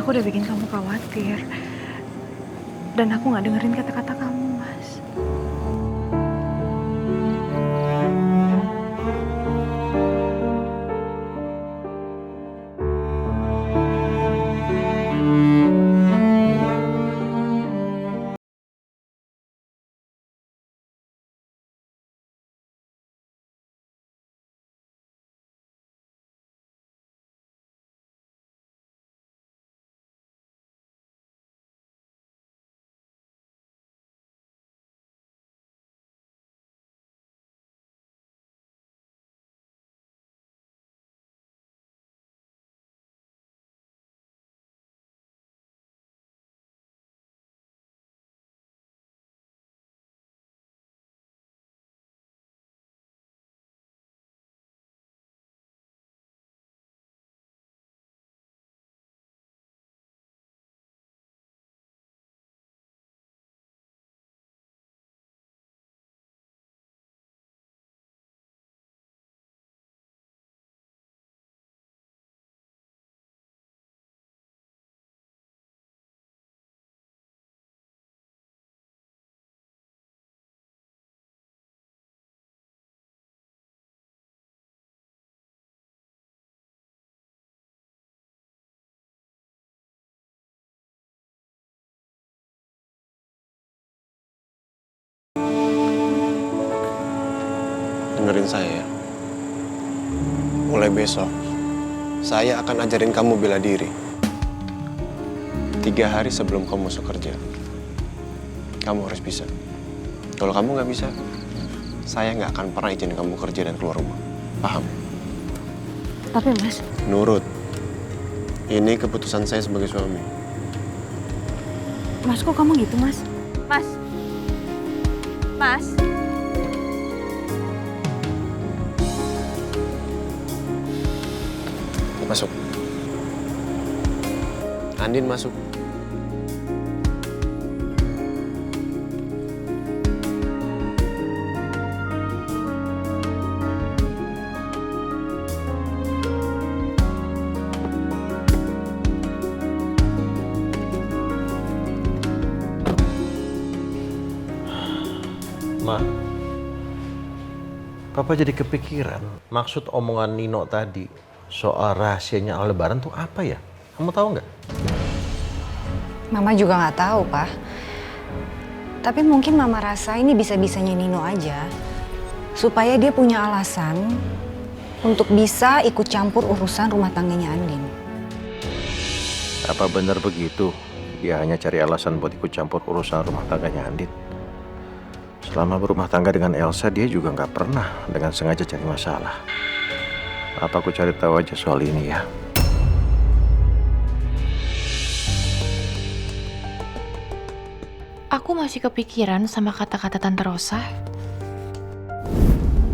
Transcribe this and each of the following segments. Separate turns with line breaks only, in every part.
aku udah bikin kamu khawatir. Dan aku nggak dengerin kata-kata kamu, Mas.
Dengerin saya ya. Mulai besok, saya akan ajarin kamu bela diri. 3 hari sebelum kamu masuk kerja, kamu harus bisa. Kalau kamu nggak bisa, saya nggak akan pernah izin kamu kerja dan keluar rumah. Paham?
Tapi Mas,
Nurut. Ini keputusan saya sebagai suami.
Mas kok kamu gitu, Mas?
Mas. Mas.
Masuk. Andin masuk.
Ma, Papa jadi kepikiran maksud omongan Nino tadi soal rahasianya Aldebaran tuh apa ya? Kamu tahu nggak?
Mama juga nggak tahu, Pak. Tapi mungkin Mama rasa ini bisa-bisanya Nino aja. Supaya dia punya alasan untuk bisa ikut campur urusan rumah tangganya Andin.
Apa benar begitu? Dia hanya cari alasan buat ikut campur urusan rumah tangganya Andin. Selama berumah tangga dengan Elsa, dia juga nggak pernah dengan sengaja cari masalah. Apa aku cari tahu aja soal ini ya?
Aku masih kepikiran sama kata-kata Tante Rosa.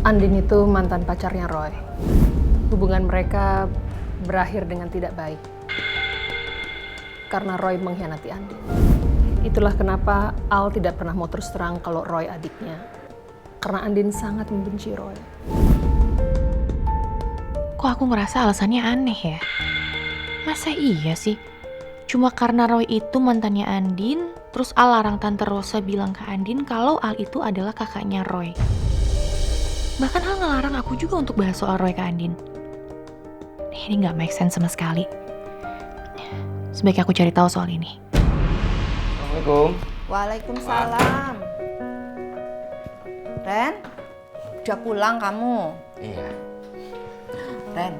Andin itu mantan pacarnya Roy. Hubungan mereka berakhir dengan tidak baik. Karena Roy mengkhianati Andin. Itulah kenapa Al tidak pernah mau terus terang kalau Roy adiknya. Karena Andin sangat membenci Roy.
Kok aku ngerasa alasannya aneh ya? Masa iya sih? Cuma karena Roy itu mantannya Andin, terus Al larang Tante Rosa bilang ke Andin kalau Al itu adalah kakaknya Roy. Bahkan Al ngelarang aku juga untuk bahas soal Roy ke Andin. Ini nggak make sense sama sekali. Sebaiknya aku cari tahu soal ini.
Assalamualaikum.
Waalaikumsalam. Ren, udah pulang kamu?
Iya.
Ren,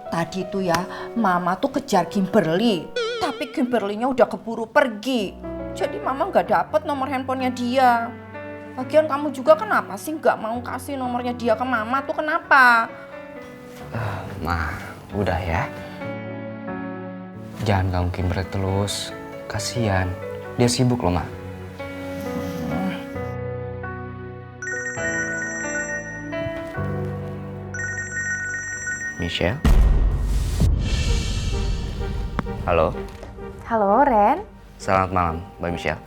tadi tuh ya Mama tuh kejar Kimberly. Tapi Kimberly-nya udah keburu pergi. Jadi Mama nggak dapet nomor handphonenya dia. Lagian kamu juga kenapa sih nggak mau kasih nomornya dia ke Mama tuh kenapa?
Ma, udah ya. Jangan ganggu Kimberly terus. Kasian. Dia sibuk loh, Ma. Michelle? Halo?
Halo Ren.
Selamat malam, Mbak Michelle.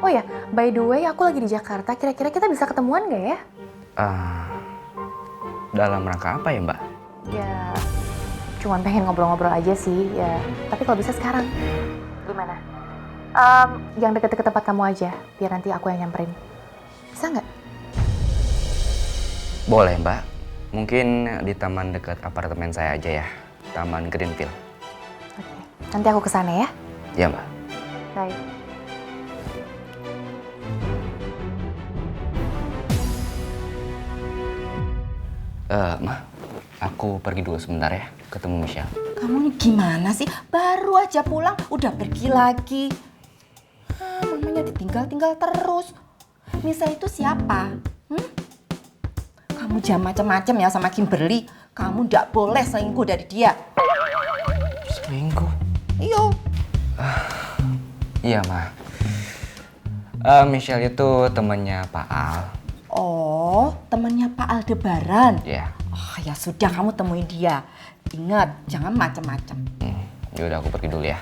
Oh ya, by the way aku lagi di Jakarta. Kira-kira kita bisa ketemuan nggak ya?
Dalam rangka apa ya, Mbak?
Ya, cuman pengen ngobrol-ngobrol aja sih ya. Tapi kalau bisa sekarang. Gimana? Yang deket-deket tempat kamu aja, biar nanti aku yang nyamperin. Bisa nggak?
Boleh, Mbak. Mungkin di taman dekat apartemen saya aja ya. Taman Greenfield.
Oke. Nanti aku kesana ya.
Ya, Mbak.
Baik.
Ma, aku pergi dulu sebentar ya, ketemu Michelle.
Kamu ini gimana sih? Baru aja pulang udah pergi lagi. Mamanya ditinggal-tinggal terus. Michelle itu siapa? Kamu jangan macam-macam ya sama Kimberly. Kamu ndak boleh selingkuh dari dia.
Selingkuh?
Iyo.
Iya, Ma. Michelle itu temannya Pak Al.
Oh, temannya Pak Aldebaran.
Ya.
Oh, ya sudah kamu temuin dia. Ingat, jangan macam-macam.
Yaudah, aku pergi dulu ya.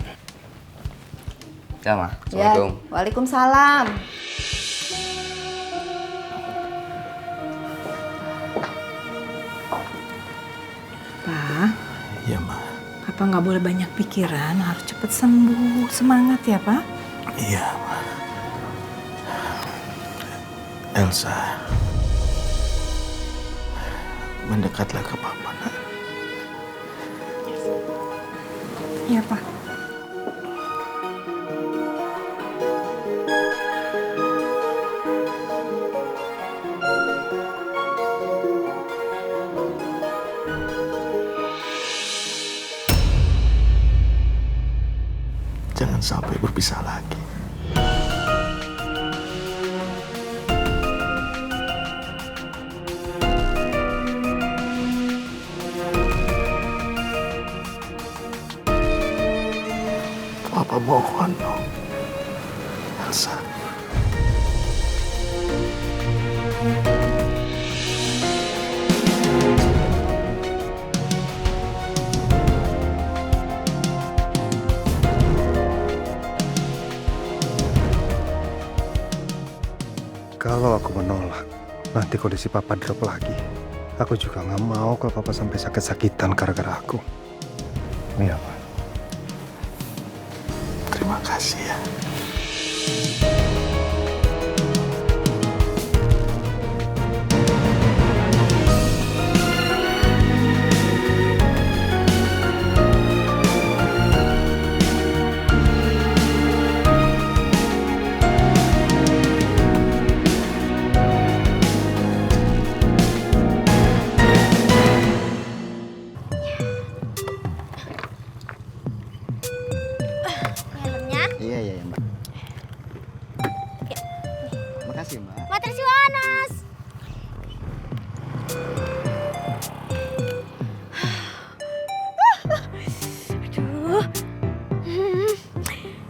Ya, Ma.
Ya,
Assalamualaikum.
Waalaikumsalam.
Pak,
Iya, Ma.
Papa nggak boleh banyak pikiran, harus cepet sembuh. Semangat ya, Pak.
Iya, Ma. Elsa, mendekatlah ke Papa, Nak.
Iya, Pak.
Jangan sampai berpisah lagi. Papa mohon dong, Elsa.
Kalau aku menolak, nanti kondisi Papa drop lagi. Aku juga nggak mau kalau Papa sampai sakit-sakitan gara-gara aku. Iya, Pak.
Terima kasih ya. Iya, Mbak. Makasih, Mbak.
Matrisi Wanas. Aduh.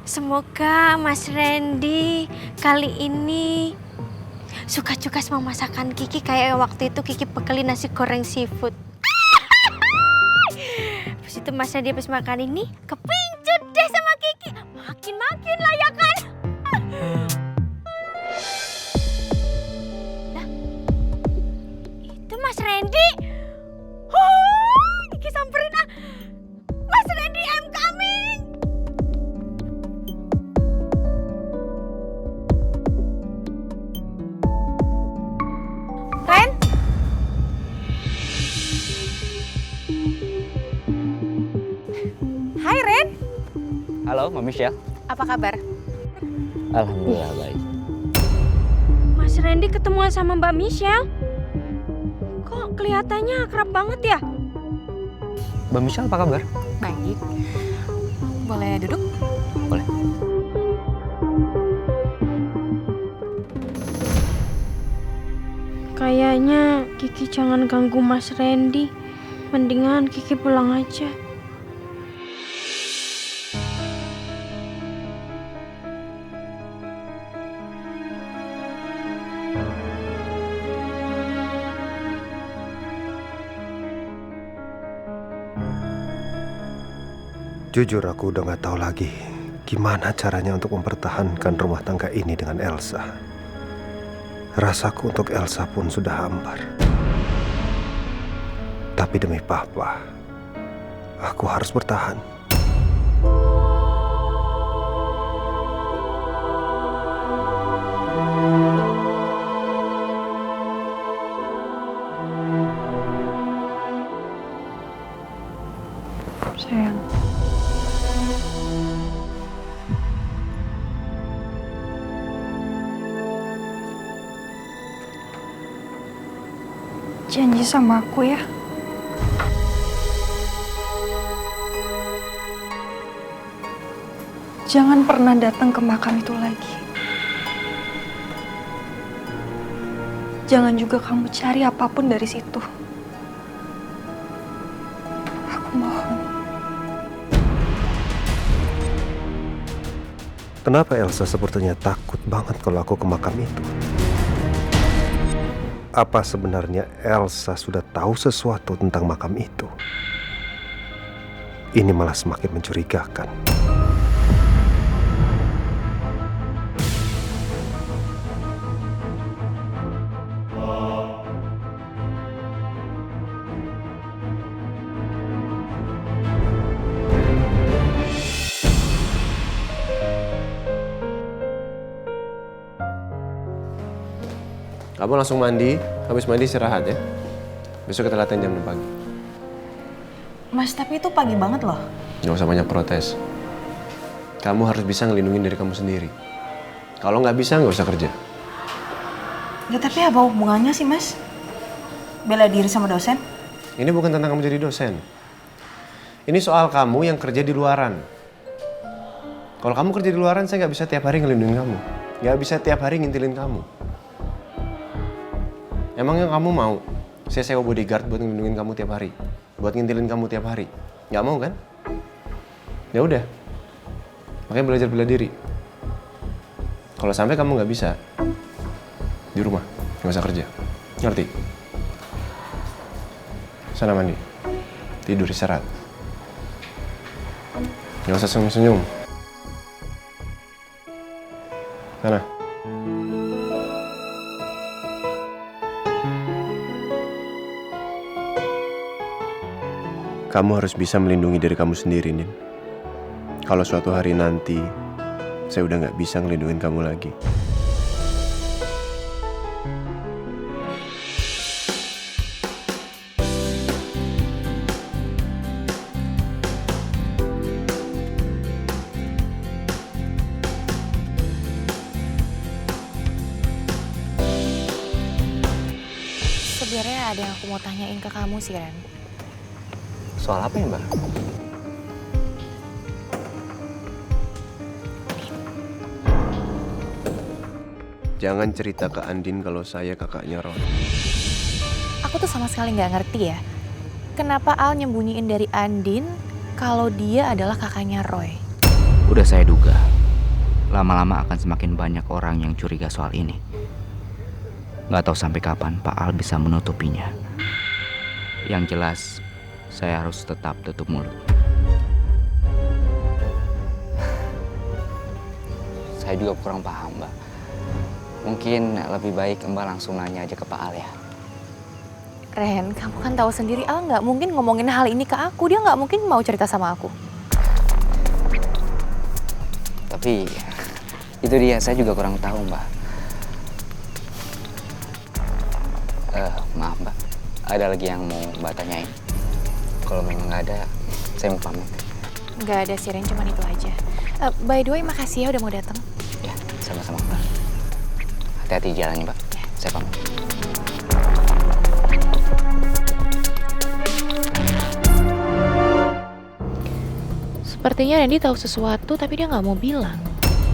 Semoga Mas Randy kali ini suka-suka sama masakan Kiki kayak waktu itu Kiki bekelin nasi goreng seafood. Habis itu Mas Randy habis makan ini kepincut deh sama Kiki. Makin lah ya kan. Lah, itu Mas Randy. Kiki samperin ah. Mas Randy, I'm coming.
Ren? Hai Ren.
Halo, Mbak Michelle.
Apa kabar?
Alhamdulillah baik.
Mas Randy ketemuan sama Mbak Michelle. Kok kelihatannya akrab banget ya?
Mbak Michelle apa kabar?
Baik. Boleh duduk?
Boleh.
Kayaknya Kiki jangan ganggu Mas Randy. Mendingan Kiki pulang aja.
Jujur aku udah nggak tahu lagi gimana caranya untuk mempertahankan rumah tangga ini dengan Elsa. Rasaku untuk Elsa pun sudah hambar. Tapi demi Papa, Aku harus bertahan.
Sayang. Janji sama aku ya. Jangan pernah datang ke makam itu lagi. Jangan juga kamu cari apapun dari situ. Aku mohon.
Kenapa Elsa sepertinya takut banget kalau aku ke makam itu? Apa sebenarnya Elsa sudah tahu sesuatu tentang makam itu? Ini malah semakin mencurigakan.
Kamu langsung mandi, habis mandi istirahat ya. Besok kita latihan jam 6 pagi.
Mas, tapi itu pagi banget loh.
Gak usah banyak protes. Kamu harus bisa ngelindungin diri kamu sendiri. Kalau nggak bisa, nggak usah kerja.
Ya tapi apa hubungannya sih, Mas? Bela diri sama dosen?
Ini bukan tentang kamu jadi dosen. Ini soal kamu yang kerja di luaran. Kalau kamu kerja di luaran, saya nggak bisa tiap hari ngelindungin kamu. Nggak bisa tiap hari ngintilin kamu. Emangnya kamu mau saya sewa bodyguard buat ngelindungin kamu tiap hari? Buat ngintilin kamu tiap hari? Nggak mau kan? Ya udah. Makanya belajar bela diri. Kalau sampai kamu nggak bisa, di rumah, nggak usah kerja. Ngerti? Sana mandi. Tidur, istirahat. Nggak usah senyum-senyum. Sana. Kamu harus bisa melindungi diri kamu sendiri, Nin. Kalau suatu hari nanti, saya udah nggak bisa ngelindungin kamu lagi.
Sebenarnya ada yang aku mau tanyain ke kamu sih, Ren.
Soal apa ya, Mbak?
Jangan cerita ke Andin kalau saya kakaknya Roy.
Aku tuh sama sekali nggak ngerti ya. Kenapa Al nyembunyiin dari Andin kalau dia adalah kakaknya Roy?
Udah saya duga. Lama-lama akan semakin banyak orang yang curiga soal ini. Nggak tahu sampai kapan Pak Al bisa menutupinya. Yang jelas, saya harus tetap tutup mulut. Saya juga kurang paham, Mbak. Mungkin lebih baik Mbak langsung nanya aja ke Pak Al ya.
Ren, kamu kan tahu sendiri Al nggak mungkin ngomongin hal ini ke aku. Dia nggak mungkin mau cerita sama aku.
Tapi itu dia, saya juga kurang tahu, Mbak. Maaf, Mbak. Ada lagi yang mau Mbak tanyain? Kalau memang nggak ada, saya mau pamit.
Nggak ada sih, Ren, cuman itu aja. By the way, makasih ya udah mau datang.
Ya, sama-sama, Mbak. Hati-hati jalannya, Mbak. Ya, saya pamit.
Sepertinya Randy tahu sesuatu tapi dia nggak mau bilang.